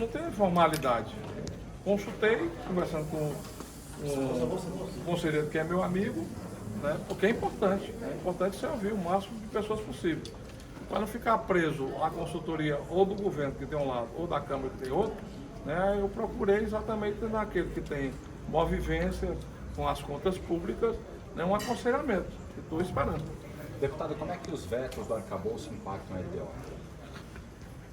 não tem formalidade. Consultei, conversando com um conselheiro que é meu amigo, né, porque é importante você ouvir o máximo de pessoas possível. Para não ficar preso à consultoria ou do governo que tem um lado, ou da Câmara que tem outro, né, eu procurei exatamente naquele que tem boa vivência com as contas públicas, né, um aconselhamento. Estou esperando. Deputado, como é que os vetos do arcabouço impactam a LDO?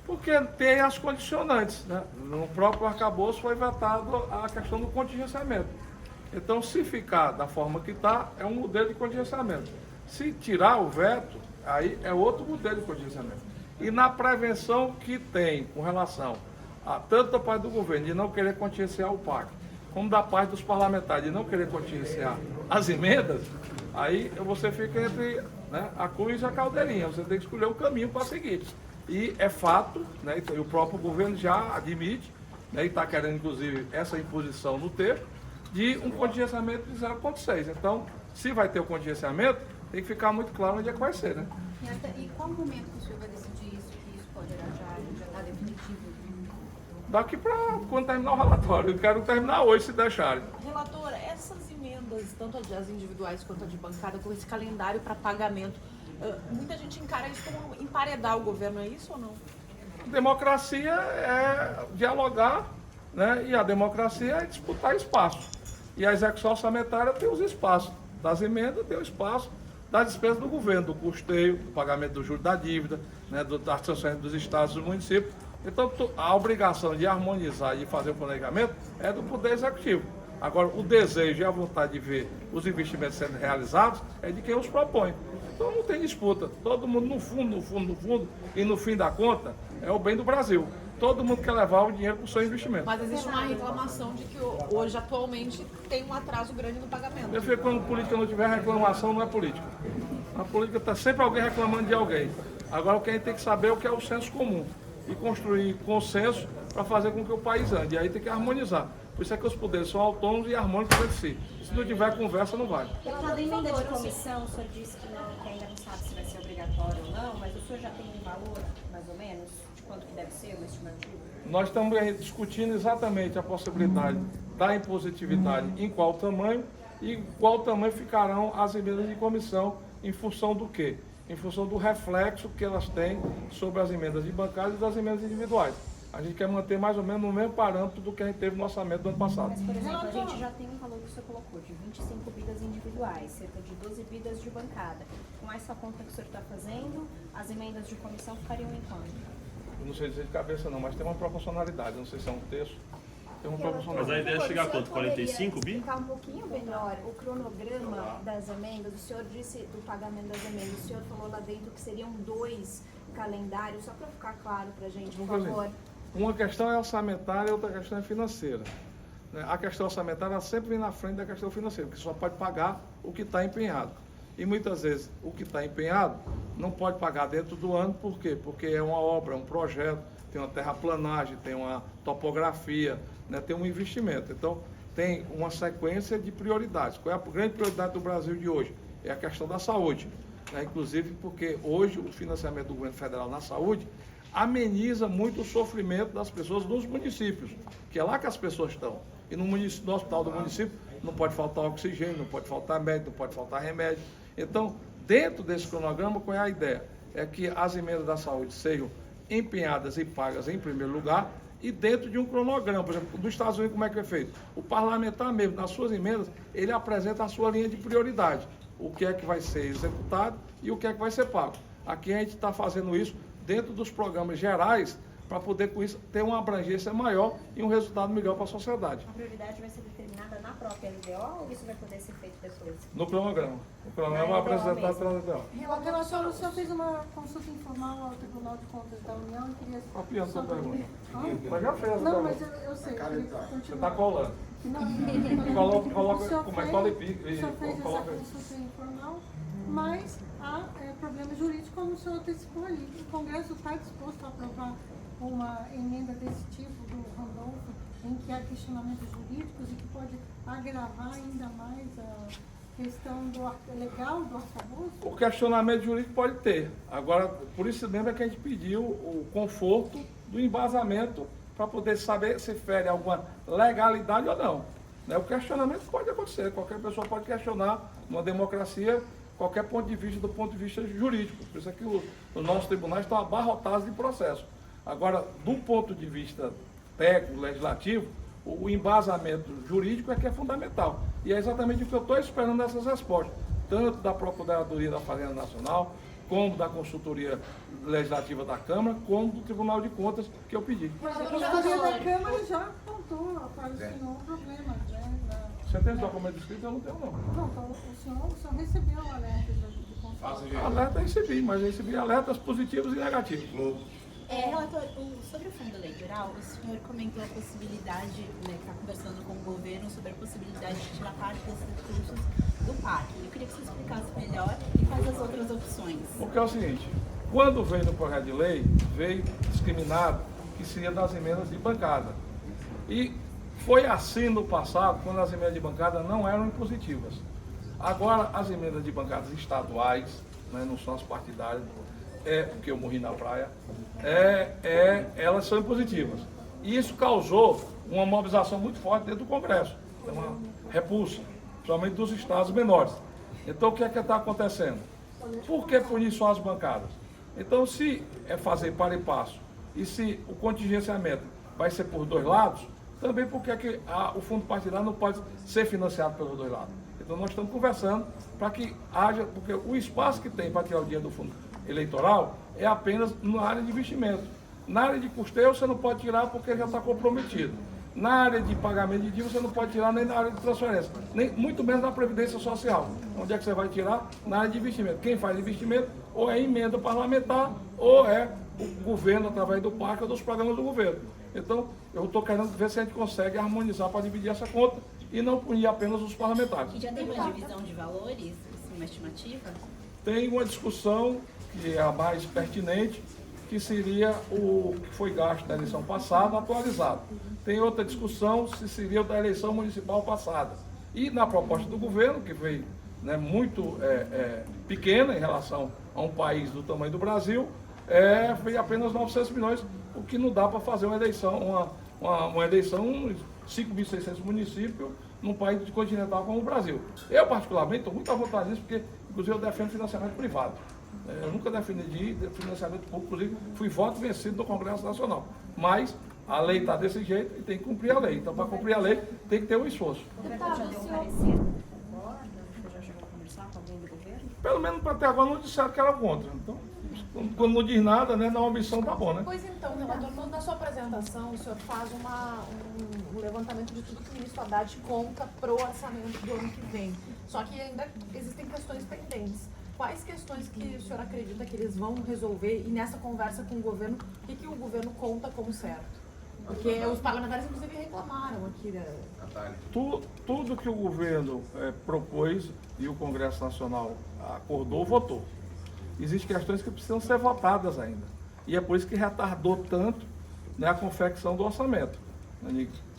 Porque tem as condicionantes, né? No próprio arcabouço foi vetado a questão do contingenciamento. Então, se ficar da forma que está, é um modelo de contingenciamento. Se tirar o veto, aí é outro modelo de contingenciamento. E na prevenção que tem com relação a tanto da parte do governo de não querer contingenciar o PAC, como da parte dos parlamentares de não querer contingenciar as emendas, aí você fica entre, né, a cruz e a caldeirinha. Você tem que escolher o caminho para seguir. E é fato, né, e o próprio governo já admite, né, e está querendo inclusive essa imposição no texto, de um contingenciamento de 0,6. Então, se vai ter o contingenciamento, tem que ficar muito claro onde é que vai ser, né? E qual momento que o senhor vai decidir isso, que isso poderá já estar definitivo? Daqui para quando terminar o relatório. Eu quero terminar hoje, se deixarem. Relator, essas emendas, tanto as individuais quanto a de bancada, com esse calendário para pagamento, muita gente encara isso como emparedar o governo, é isso ou não? Democracia é dialogar, né? E a democracia é disputar espaço. E a execução orçamentária tem os espaços das emendas, tem o espaço das despesas do governo, do custeio, do pagamento do juros da dívida, né? Das sanções dos estados e dos municípios. Então, a obrigação de harmonizar e fazer o planejamento é do Poder Executivo. Agora, o desejo e a vontade de ver os investimentos sendo realizados é de quem os propõe. Então, não tem disputa. Todo mundo, no fundo, e no fim da conta, é o bem do Brasil. Todo mundo quer levar o dinheiro para o seu investimento. Mas existe uma reclamação de que hoje, atualmente, tem um atraso grande no pagamento. Eu fico, quando política não tiver reclamação, não é política. A política está sempre alguém reclamando de alguém. Agora, o que a gente tem que saber é o que é o senso comum e construir consenso para fazer com que o país ande. E aí tem que harmonizar. Por isso é que os poderes são autônomos e harmônicos entre si. Se não tiver conversa, não vai. Deputado, em emenda de comissão, o senhor disse que ainda não sabe se vai ser obrigatório ou não, mas o senhor já tem um valor, mais ou menos, de quanto que deve ser, uma estimativa? Nós estamos discutindo exatamente a possibilidade da impositividade, em qual tamanho e qual tamanho ficarão as emendas de comissão, em função do quê? Em função do reflexo que elas têm sobre as emendas de bancada e das emendas individuais. A gente quer manter mais ou menos no mesmo parâmetro do que a gente teve no orçamento do ano passado. Mas, por exemplo, a gente já tem um valor que o senhor colocou, de 25 bidas individuais, cerca de 12 bidas de bancada. Com essa conta que o senhor está fazendo, as emendas de comissão ficariam em quanto? Eu não sei dizer de cabeça não, mas tem uma proporcionalidade. Não sei se é um terço. Tem uma proporcionalidade. Mas a ideia é chegar a quanto? 45 bi? Explicar um pouquinho melhor o cronograma das emendas. O senhor disse do pagamento das emendas. O senhor falou lá dentro que seriam 2 calendários. Só para ficar claro para a gente, por favor. Uma questão é orçamentária e outra questão é financeira. A questão orçamentária ela sempre vem na frente da questão financeira, porque só pode pagar o que está empenhado. E muitas vezes o que está empenhado não pode pagar dentro do ano, por quê? Porque é uma obra, é um projeto, tem uma terraplanagem, tem uma topografia, né, tem um investimento. Então, tem uma sequência de prioridades. Qual é a grande prioridade do Brasil de hoje? É a questão da saúde. Né? Inclusive porque hoje o financiamento do governo federal na saúde ameniza muito o sofrimento das pessoas nos municípios, que é lá que as pessoas estão. E no hospital do município não pode faltar oxigênio, não pode faltar médico, não pode faltar remédio. Então, dentro desse cronograma, qual é a ideia? É que as emendas da saúde sejam empenhadas e pagas em primeiro lugar e dentro de um cronograma. Por exemplo, dos Estados Unidos, como é que é feito? O parlamentar mesmo, nas suas emendas, ele apresenta a sua linha de prioridade. O que é que vai ser executado e o que é que vai ser pago. Aqui a gente está fazendo isso dentro dos programas gerais, para poder com isso ter uma abrangência maior e um resultado melhor para a sociedade. A prioridade vai ser determinada na própria LDO ou isso vai poder ser feito depois? No cronograma. O cronograma é apresentado pela LDO. Relator, o senhor fez uma consulta informal ao Tribunal de Contas da União e queria... Copiando sua pergunta. Hã? Mas já fez a Não, pergunta. mas eu sei. Você está colando. Coloca Como é que cola e pica. O senhor fez essa consulta informal, mas há problemas jurídicos, como o senhor antecipou ali. O Congresso está disposto a aprovar uma emenda desse tipo do Randolfo, em que há questionamentos jurídicos e que pode agravar ainda mais a questão legal do arcabouço? O questionamento jurídico pode ter. Agora, por isso mesmo é que a gente pediu o conforto do embasamento para poder saber se fere alguma legalidade ou não. Né? O questionamento pode acontecer, qualquer pessoa pode questionar numa democracia qualquer ponto de vista do ponto de vista jurídico. Por isso é que os nossos tribunais estão abarrotados de processo. Agora, do ponto de vista técnico, legislativo, o embasamento jurídico é que é fundamental. E é exatamente o que eu estou esperando nessas respostas, tanto da Procuradoria da Fazenda Nacional, como da Consultoria Legislativa da Câmara, como do Tribunal de Contas que eu pedi. Mas a consultoria da Câmara já apontou para o senhor o problema, né? Você tem esse documento escrito? Eu não tenho, não. Não, então, o senhor recebeu o alerta de consultoria. Alerta recebi, mas recebi alertas positivos e negativos. Relator, sobre o fundo eleitoral, o senhor comentou a possibilidade, né, que está conversando com o governo sobre a possibilidade de tirar parte desses recursos do PAC. Eu queria que você explicasse melhor e quais as outras opções. Porque é o seguinte, quando veio no projeto de lei, veio discriminado que seria das emendas de bancada. E foi assim no passado, quando as emendas de bancada não eram impositivas. Agora, as emendas de bancadas estaduais, né, não são as partidárias, porque eu morri na praia, elas são impositivas. E isso causou uma mobilização muito forte dentro do Congresso, uma repulsa, principalmente dos estados menores. Então, o que é que está acontecendo? Por que punir só as bancadas? Então, se é fazer para e passo, e se o contingenciamento vai ser por dois lados, também porque é que o fundo partidário não pode ser financiado pelos dois lados. Então, nós estamos conversando para que haja, porque o espaço que tem para tirar o dinheiro do fundo eleitoral é apenas na área de investimento. Na área de custeio você não pode tirar porque já está comprometido. Na área de pagamento de dívida você não pode tirar nem na área de transferência, nem muito menos na Previdência Social. Onde é que você vai tirar? Na área de investimento. Quem faz investimento ou é emenda parlamentar ou é o governo através do PAC ou dos programas do governo. Então, eu estou querendo ver se a gente consegue harmonizar para dividir essa conta e não punir apenas os parlamentares. E já tem uma divisão de valores, uma estimativa? Tem uma discussão que é a mais pertinente, que seria o que foi gasto na eleição passada, atualizado. Tem outra discussão se seria o da eleição municipal passada. E na proposta do governo, que veio, né, muito pequena em relação a um país do tamanho do Brasil, veio apenas 900 milhões, o que não dá para fazer uma eleição, uma eleição em 5.600 municípios num país continental como o Brasil. Eu, particularmente, estou muito à vontade disso, porque, inclusive, eu defendo financiamento privado. Eu nunca defendi financiamento público, inclusive fui voto vencido no Congresso Nacional. Mas a lei está desse jeito e tem que cumprir a lei. Então, para cumprir a lei, tem que ter um esforço. Deputado, já deu um parecer? Você já chegou a conversar com alguém do governo? Pelo menos até agora não disseram que era contra. Então, quando não diz nada, né, na omissão tá bom, né? Pois então, relator, na sua apresentação, o senhor faz um levantamento de tudo que o ministro Haddad conta pro orçamento do ano que vem. Só que ainda existem questões pendentes. Quais questões que o senhor acredita que eles vão resolver e nessa conversa com o governo, o que o governo conta como certo? Porque os parlamentares, inclusive, reclamaram aqui Tudo que o governo propôs e o Congresso Nacional acordou, votou. Existem questões que precisam ser votadas ainda. E é por isso que retardou tanto, né, a confecção do orçamento.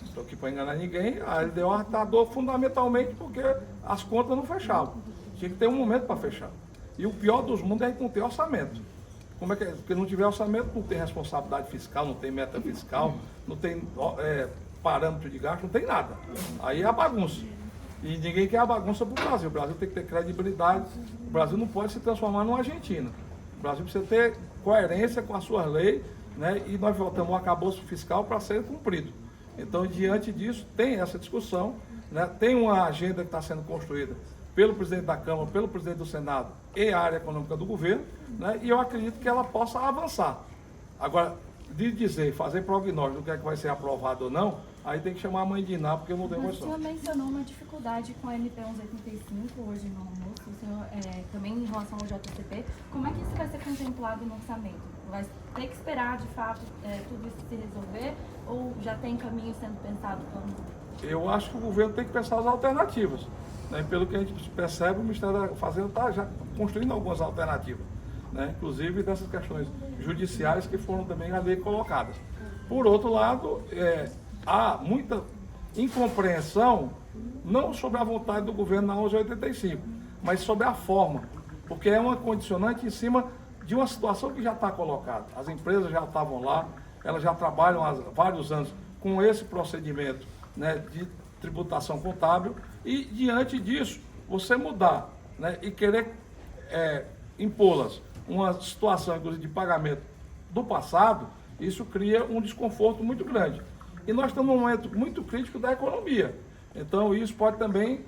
Estou aqui para enganar ninguém, a LDO retardou fundamentalmente porque as contas não fechavam. Tinha que ter um momento para fechar. E o pior dos mundos é que não ter orçamento. Como é que é? Porque não tiver orçamento, não tem responsabilidade fiscal, não tem meta fiscal, não tem parâmetro de gasto, não tem nada. Aí é a bagunça. E ninguém quer a bagunça para o Brasil. O Brasil tem que ter credibilidade. O Brasil não pode se transformar numa Argentina. O Brasil precisa ter coerência com as suas leis, né? E nós voltamos ao arcabouço fiscal para ser cumprido. Então, diante disso, tem essa discussão, né? Tem uma agenda que está sendo construída pelo presidente da Câmara, pelo presidente do Senado e a área econômica do governo, né? E eu acredito que ela possa avançar. Agora, de dizer, fazer prognóstico do que é que vai ser aprovado ou não, aí tem que chamar a mãe de Iná, porque eu não tenho O emoção. senhor mencionou uma dificuldade com a MP 1185 hoje no almoço, o senhor, também em relação ao JCP. Como é que isso vai ser contemplado no orçamento? Vai ter que esperar, de fato, tudo isso se resolver ou já tem caminho sendo pensado? Eu acho que o governo tem que pensar as alternativas. Né? Pelo que a gente percebe, o Ministério da Fazenda está já construindo algumas alternativas, né? Inclusive dessas questões judiciais que foram também ali colocadas. Por outro lado, há muita incompreensão, não sobre a vontade do governo na 1185, mas sobre a forma, porque é uma condicionante em cima de uma situação que já está colocada. As empresas já estavam lá, elas já trabalham há vários anos com esse procedimento, né, de tributação contábil, e diante disso, você mudar, né, e querer impô-las uma situação, inclusive, de pagamento do passado, isso cria um desconforto muito grande. E nós estamos num momento muito crítico da economia. Então, isso pode também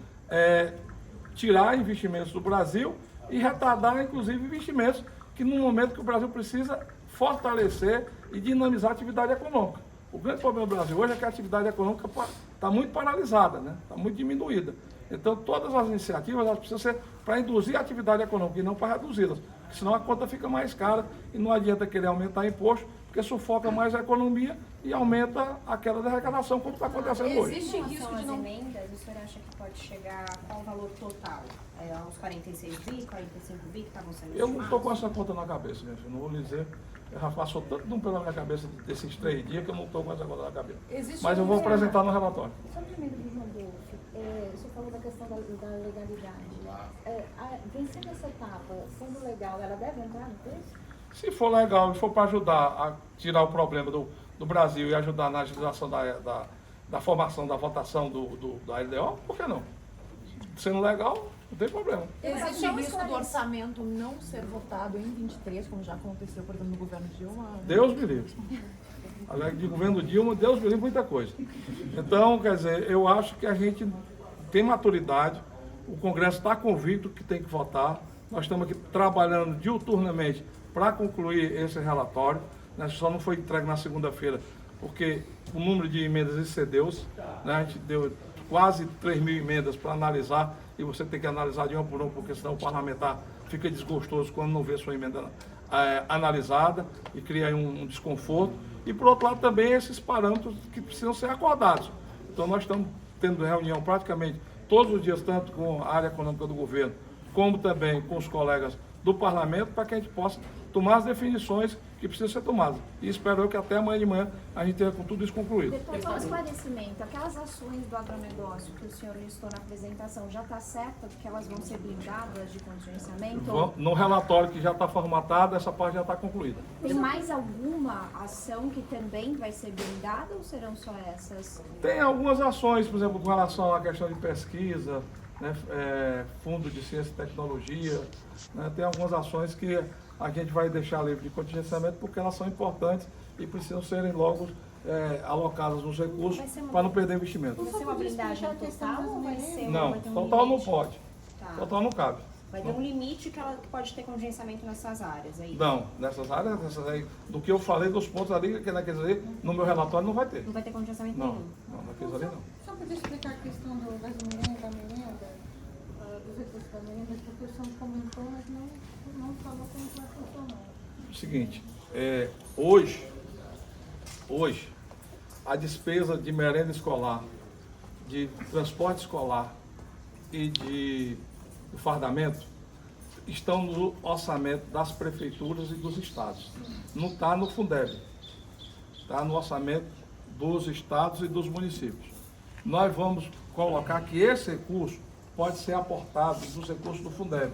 tirar investimentos do Brasil e retardar, inclusive, investimentos que, no momento que o Brasil precisa fortalecer e dinamizar a atividade econômica. O grande problema do Brasil hoje é que a atividade econômica está muito paralisada, né? Está muito diminuída. Então, todas as iniciativas elas precisam ser para induzir a atividade econômica e não para reduzi-las. Porque senão a conta fica mais cara e não adianta querer aumentar imposto, porque sufoca mais a economia e aumenta a queda da arrecadação, como está acontecendo hoje. Existe Em risco relação de às não... emendas, o senhor acha que pode chegar a qual valor total? Aos 46 bi, 45 bi que estavam sendo Eu não estou com estimados? essa conta na cabeça, minha filha, não vou lhe dizer. Já passou tanto tempo pela minha cabeça desses 3 dias que eu não estou com essa conta na cabeça. Existe Mas eu vou apresentar no relatório. Sobre a emenda do Randolfo, você falou da questão da legalidade. Vencendo essa etapa, sendo legal, ela deve entrar no texto? Se for legal e for para ajudar a tirar o problema do Brasil e ajudar na agilização da formação, da votação da LDO, por que não? Sendo legal, não tem problema. Existe risco do orçamento não ser votado em 23, como já aconteceu, por exemplo, no governo Dilma? Deus me livre. Aliás, de governo Dilma, Deus me livre muita coisa. Então, quer dizer, eu acho que a gente tem maturidade, o Congresso está convicto que tem que votar, nós estamos aqui trabalhando diuturnamente para concluir esse relatório, né? Só não foi entregue na segunda-feira, porque o número de emendas excedeu-se, né? A gente deu quase 3.000 emendas para analisar, e você tem que analisar de uma por uma, porque senão o parlamentar fica desgostoso quando não vê sua emenda analisada e cria aí um desconforto. E, por outro lado, também esses parâmetros que precisam ser acordados. Então, nós estamos tendo reunião praticamente todos os dias, tanto com a área econômica do governo, como também com os colegas do parlamento, para que a gente possa tomar as definições que precisam ser tomadas. E espero eu que até amanhã de manhã a gente tenha com tudo isso concluído. Depois do esclarecimento, aquelas ações do agronegócio que o senhor listou na apresentação, já está certo que elas vão ser blindadas de contingenciamento? No relatório que já está formatado, essa parte já está concluída. Tem mais alguma ação que também vai ser blindada ou serão só essas? Tem algumas ações, por exemplo, com relação à questão de pesquisa, né, fundo de ciência e tecnologia, né, tem algumas ações que a gente vai deixar livre de contingenciamento porque elas são importantes e precisam serem logo alocadas nos recursos para não perder investimento. Vai ser uma blindagem total ou vai ser Não, vai ter um total não limite? pode. Tá. Total não cabe. Vai ter um limite que ela pode ter contingenciamento nessas áreas, é isso? Não, nessas áreas, do que eu falei dos pontos ali, que naqueles ali, no meu relatório não vai ter. Não vai ter contingenciamento Não, nenhum? não, naqueles ali não. Só podia explicar a questão das merendas, dos recursos da merenda, porque o senhor comentou, mas não falou como vai funcionar. O seguinte, hoje, a despesa de merenda escolar, de transporte escolar e de fardamento estão no orçamento das prefeituras e dos estados. Não está no Fundeb, está no orçamento dos estados e dos municípios. Nós vamos colocar que esse recurso pode ser aportado dos recursos do Fundeb.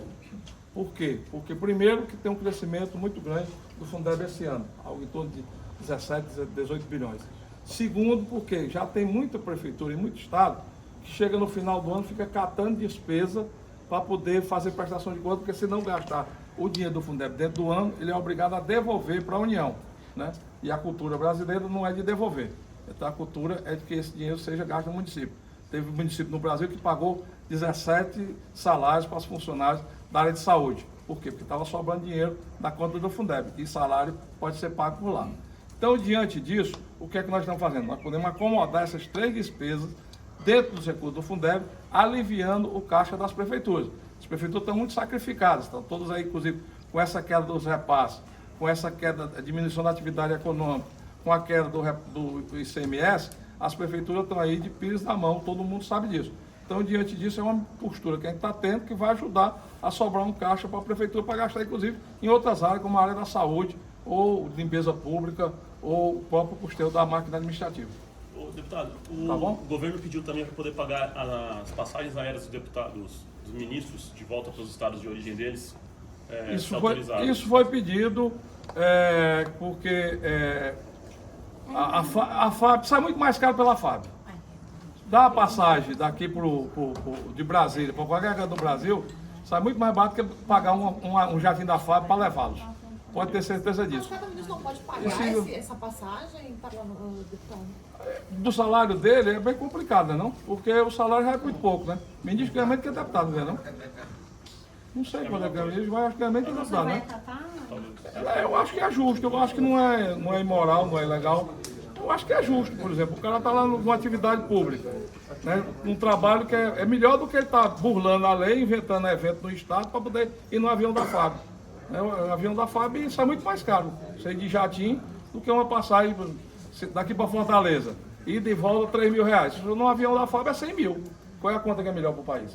Por quê? Porque, primeiro, que tem um crescimento muito grande do Fundeb esse ano, algo em torno de 17, 18 bilhões. Segundo, porque já tem muita prefeitura e muito estado que chega no final do ano e fica catando despesa para poder fazer prestação de contas, porque se não gastar o dinheiro do Fundeb dentro do ano, ele é obrigado a devolver para a União, né? E a cultura brasileira não é de devolver. Então, a cultura é de que esse dinheiro seja gasto no município. Teve um município no Brasil que pagou 17 salários para os funcionários da área de saúde. Por quê? Porque estava sobrando dinheiro na conta do Fundeb e salário pode ser pago por lá. Então, diante disso, o que é que nós estamos fazendo? Nós podemos acomodar essas 3 despesas dentro dos recursos do Fundeb, aliviando o caixa das prefeituras. As prefeituras estão muito sacrificadas, estão todas aí, inclusive, com essa queda dos repasses, com essa queda da diminuição da atividade econômica, com a queda do ICMS, as prefeituras estão aí de pires na mão, todo mundo sabe disso. Então, diante disso, é uma postura que a gente está tendo que vai ajudar a sobrar um caixa para a prefeitura para gastar, inclusive, em outras áreas, como a área da saúde, ou limpeza pública, ou o próprio custeio da máquina administrativa. Ô, deputado, Tá bom? o governo pediu também para poder pagar as passagens aéreas dos deputados, dos ministros, de volta para os estados de origem deles. Isso foi pedido porque A FAB sai muito mais caro pela FAB. Dá a passagem daqui de Brasília para qualquer canto do Brasil, sai muito mais barato que pagar um jatinho da FAB para levá-los. Pode ter certeza Mas disso. cada ministro não pode pagar essa passagem, deputado? Do salário dele é bem complicado, né, não? Porque o salário já é muito pouco, né? Ministro ganha menos que deputado, não é não? Não sei quando é ministro, mas acho que ganha menos que deputado, né? Eu acho que é justo, eu acho que não é imoral, não é ilegal. Eu acho que é justo, por exemplo, o cara está lá numa atividade pública, né? Um trabalho que é melhor do que ele estar burlando a lei, inventando evento no Estado para poder ir no avião da FAB. O avião da FAB sai muito mais caro, sair de jatinho, do que uma passagem daqui para Fortaleza. E de volta R$3.000. No avião da FAB é 100 mil. Qual é a conta que é melhor para o país?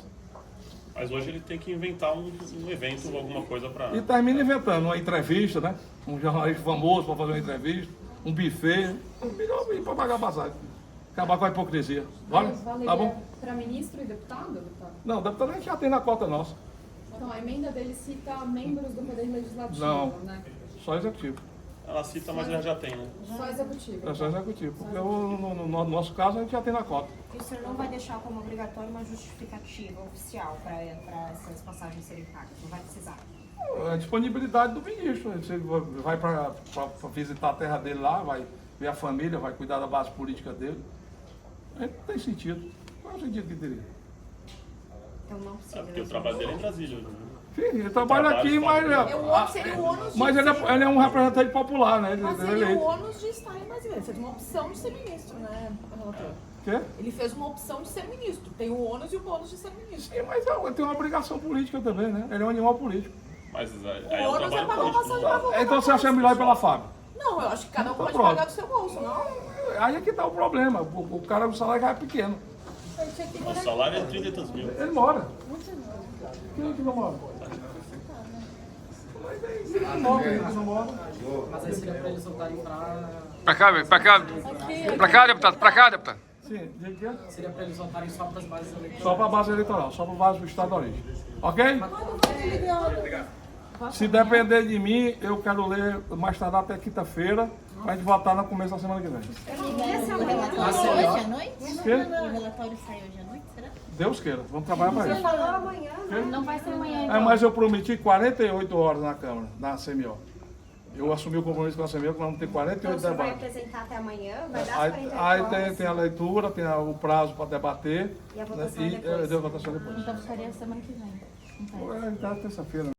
Mas hoje ele tem que inventar um evento, alguma coisa para... E termina inventando uma entrevista, né? Um jornalista famoso para fazer uma entrevista, um buffet. Melhor ir para pagar a passagem. Acabar com a hipocrisia. Vale? Tá bom? Para ministro e deputado, deputado? Não, deputado a gente já tem na cota nossa. Então a emenda dele cita membros do Poder Legislativo, Não, né? só executivo. Ela cita, mas ela já tem, né? Só executivo. É só executivo. Porque no nosso caso a gente já tem na cota. E o senhor não vai deixar como obrigatório uma justificativa oficial para essas passagens serem pagas? Não vai precisar? A disponibilidade do ministro. Ele vai para visitar a terra dele lá, vai ver a família, vai cuidar da base política dele. Não tem sentido. Qual é o sentido que teria? Então não precisa. Porque o trabalho dele é em Brasília. Né? Sim, ele trabalha aqui, mas, Seria o ônus de mas ele é um representante popular, né? Mas Ele é seria o eleito. ônus de estar em Brasília. Ele fez uma opção de ser ministro, né, relator? Quê? Ele fez uma opção de ser ministro. Tem o ônus e o bônus de ser ministro. Sim, mas tem uma obrigação política também, né? Ele é um animal político. Mas O aí é um ônus é trabalho pagar uma político. passagem pra voltar. Então você acha melhor ir pela FAB? Não, eu acho que cada um Então pode pronto. pagar do seu bolso, não? Aí é que tá o problema. O cara, o salário já é pequeno. O salário é 30 e tantos mil. Ele mora. Quem é que não mora? Mas não mora. Mas aí seria para eles voltarem para... Pra cá, deputado, pra cá, deputado. Sim, de que é? Seria para eles voltarem só para as bases eleitorais. Só para a base eleitoral, só para a base do estado de origem. Ok? Se depender de mim, eu quero ler mais tarde até quinta-feira, para a gente votar no começo da semana que vem. O relatório sai hoje à noite? Quê? O relatório sai hoje à noite, será? Deus queira, vamos trabalhar para isso. Falou amanhã. Não vai ser amanhã, É, então. mas eu prometi 48 horas na Câmara, na CMO. Eu assumi o compromisso com a CMO que nós vamos ter 48 Então você vai debates. apresentar até amanhã? Vai dar as Aí, 48 aí horas? tem a leitura, tem o prazo para debater. E a né, votação e depois. a votação depois. Então ficaria semana que vem. Tá terça-feira.